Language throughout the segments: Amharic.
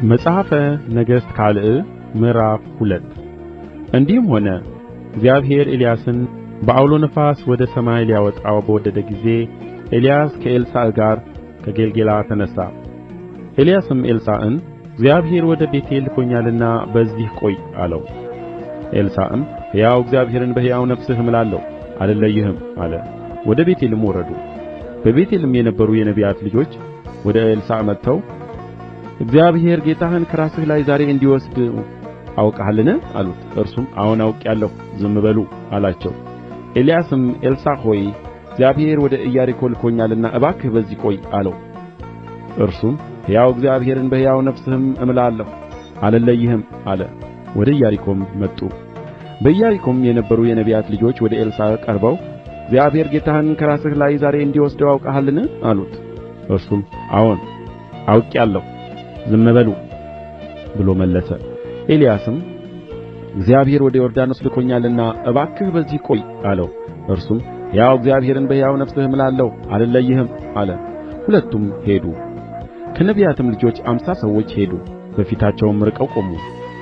መጽሐፈ ነገሥት ካልዕ ምዕራፍ 2 እንዲህም ሆነ እግዚአብሔር ኤልያስን በዐውሎ ነፋስ ወደ ሰማይ ሊያወጣው በወደደ ጊዜ ኤልያስ ከኤልሳዕ ጋር ከጌልገላ ተነሣ። ኤልያስም ኤልሳዕን እግዚአብሔር ወደ ቤቴል ልኮኛልና በዚህ ቆይ አለው። ኤልሳዕም ሕያው እግዚአብሔርን በሕያው ነፍስህ እምላለሁ አልለይህም አለ። ወደ ቤቴልም ወረዱ። በቤቴልም የነበሩ የነቢያት ልጆች ወደ ኤልሳዕ መጥተው እግዚአብሔር ጌታህን ከራስህ ላይ ዛሬ እንዲወስድ አውቀሃልን አሉት። እርሱም አዎን አውቄአለሁ፣ ዝም በሉ አላቸው። ኤልያስም ኤልሳዕ ሆይ እግዚአብሔር ወደ ኢያሪኮ ልኮኛልና እባክህ በዚህ ቆይ አለው። እርሱም ሕያው እግዚአብሔርን በሕያው ነፍስህም እምላለሁ አልለይህም አለ። ወደ ኢያሪኮም መጡ። በኢያሪኮም የነበሩ የነቢያት ልጆች ወደ ኤልሳዕ ቀርበው እግዚአብሔር ጌታህን ከራስህ ላይ ዛሬ እንዲወስደው አውቀሃልን አሉት። እርሱም አዎን አውቄአለሁ፣ ዝም በሉ ብሎ መለሰ። ኤልያስም እግዚአብሔር ወደ ዮርዳኖስ ልኮኛልና እባክህ በዚህ ቆይ አለው። እርሱም ሕያው እግዚአብሔርን በሕያው ነፍስህ እምላለሁ አልለይህም አለ። ሁለቱም ሄዱ። ከነቢያትም ልጆች 50 ሰዎች ሄዱ፣ በፊታቸውም ርቀው ቆሙ።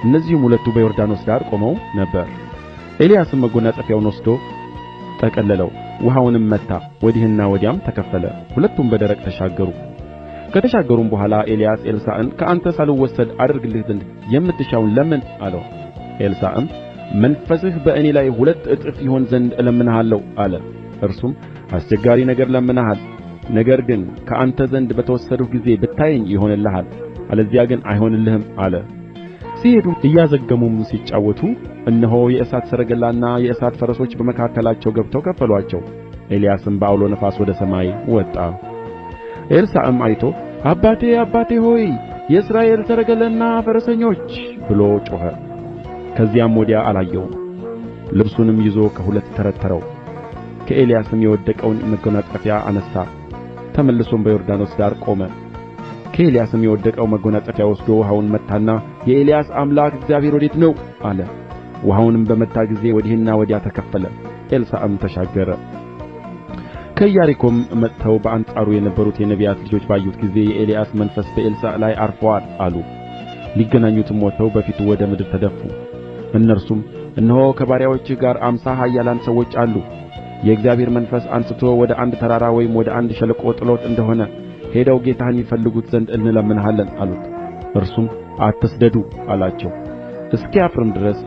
እነዚህም ሁለቱ በዮርዳኖስ ዳር ቆመው ነበር። ኤልያስም መጐናጸፊያውን ወስዶ ጠቀለለው፣ ውኃውንም መታ፣ ወዲህና ወዲያም ተከፈለ። ሁለቱም በደረቅ ተሻገሩ። ከተሻገሩም በኋላ ኤልያስ ኤልሳዕን ከአንተ ሳልወሰድ አደርግልህ ዘንድ የምትሻውን ለምን አለው። ኤልሳዕም መንፈስህ በእኔ ላይ 2 እጥፍ ይሆን ዘንድ እለምንሃለሁ አለ። እርሱም አስቸጋሪ ነገር ለምነሃል፣ ነገር ግን ከአንተ ዘንድ በተወሰድሁ ጊዜ ብታየኝ ይሆንልሃል፣ አለዚያ ግን አይሆንልህም አለ። ሲሄዱ እያዘገሙም ሲጫወቱ እነሆ የእሳት ሰረገላና የእሳት ፈረሶች በመካከላቸው ገብተው ከፈሉአቸው። ኤልያስም በዐውሎ ነፋስ ወደ ሰማይ ወጣ። ኤልሳዕም አይቶ አባቴ አባቴ ሆይ የእስራኤል ሰረገላና ፈረሰኞች ብሎ ጮኸ። ከዚያም ወዲያ አላየውም። ልብሱንም ይዞ ከሁለት ተረተረው። ከኤልያስም የወደቀውን መጐናጸፊያ አነሣ፣ ተመልሶም በዮርዳኖስ ዳር ቆመ። ከኤልያስም የወደቀው መጐናጸፊያ ወስዶ ውኃውን መታና የኤልያስ አምላክ እግዚአብሔር ወዴት ነው አለ። ውኃውንም በመታ ጊዜ ወዲህና ወዲያ ተከፈለ። ኤልሳዕም ተሻገረ። ከኢያሪኮም መጥተው በአንጻሩ የነበሩት የነቢያት ልጆች ባዩት ጊዜ የኤልያስ መንፈስ በኤልሳዕ ላይ ዐርፎአል አሉ። ሊገናኙትም ወጥተው በፊቱ ወደ ምድር ተደፉ። እነርሱም እነሆ ከባሪያዎችህ ጋር 50 ኃያላን ሰዎች አሉ። የእግዚአብሔር መንፈስ አንሥቶ ወደ አንድ ተራራ ወይም ወደ አንድ ሸለቆ ጥሎት እንደሆነ ሄደው ጌታህን ይፈልጉት ዘንድ እንለምንሃለን አሉት። እርሱም አትስደዱ አላቸው። እስኪያፍርም ድረስ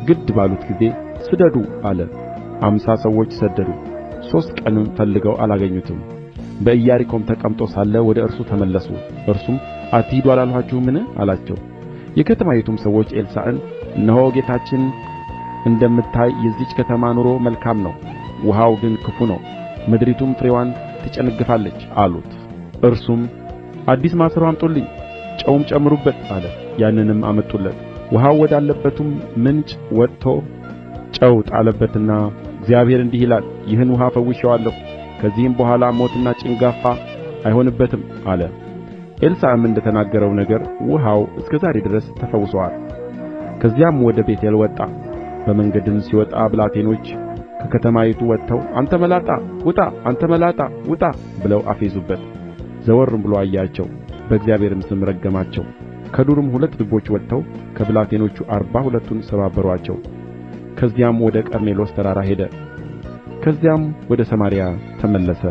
ግድ ባሉት ጊዜ ስደዱ አለ። 50 ሰዎች ሰደዱ። 3 ቀንም ፈልገው አላገኙትም። በኢያሪኮም ተቀምጦ ሳለ ወደ እርሱ ተመለሱ። እርሱም አትሂዱ አላልኋችሁምን አላቸው። የከተማይቱም ሰዎች ኤልሳዕን እነሆ ጌታችን እንደምታይ የዚህች ከተማ ኑሮ መልካም ነው፣ ውኃው ግን ክፉ ነው፣ ምድሪቱም ፍሬዋን ትጨነግፋለች አሉት። እርሱም አዲስ ማሰሮ አምጡልኝ፣ ጨውም ጨምሩበት አለ። ያንንም አመጡለት። ውኃው ወዳለበቱም ምንጭ ወጥቶ ጨው ጣለበትና እግዚአብሔር እንዲህ ይላል፣ ይህን ውኃ ፈውሼዋለሁ፣ ከዚህም በኋላ ሞትና ጭንጋፋ አይሆንበትም አለ። ኤልሳዕም እንደ ተናገረው ነገር ውኃው እስከ ዛሬ ድረስ ተፈውሶአል። ከዚያም ወደ ቤቴል ወጣ። በመንገድም ሲወጣ ብላቴኖች ከከተማይቱ ወጥተው አንተ መላጣ ውጣ፣ አንተ መላጣ ውጣ ብለው አፌዙበት። ዘወርም ብሎ አያቸው፣ በእግዚአብሔርም ስም ረገማቸው። ከዱርም 2 ድቦች ወጥተው ከብላቴኖቹ 42ቱን ሰባበሩአቸው። ከዚያም ወደ ቀርሜሎስ ተራራ ሄደ። ከዚያም ወደ ሰማርያ ተመለሰ።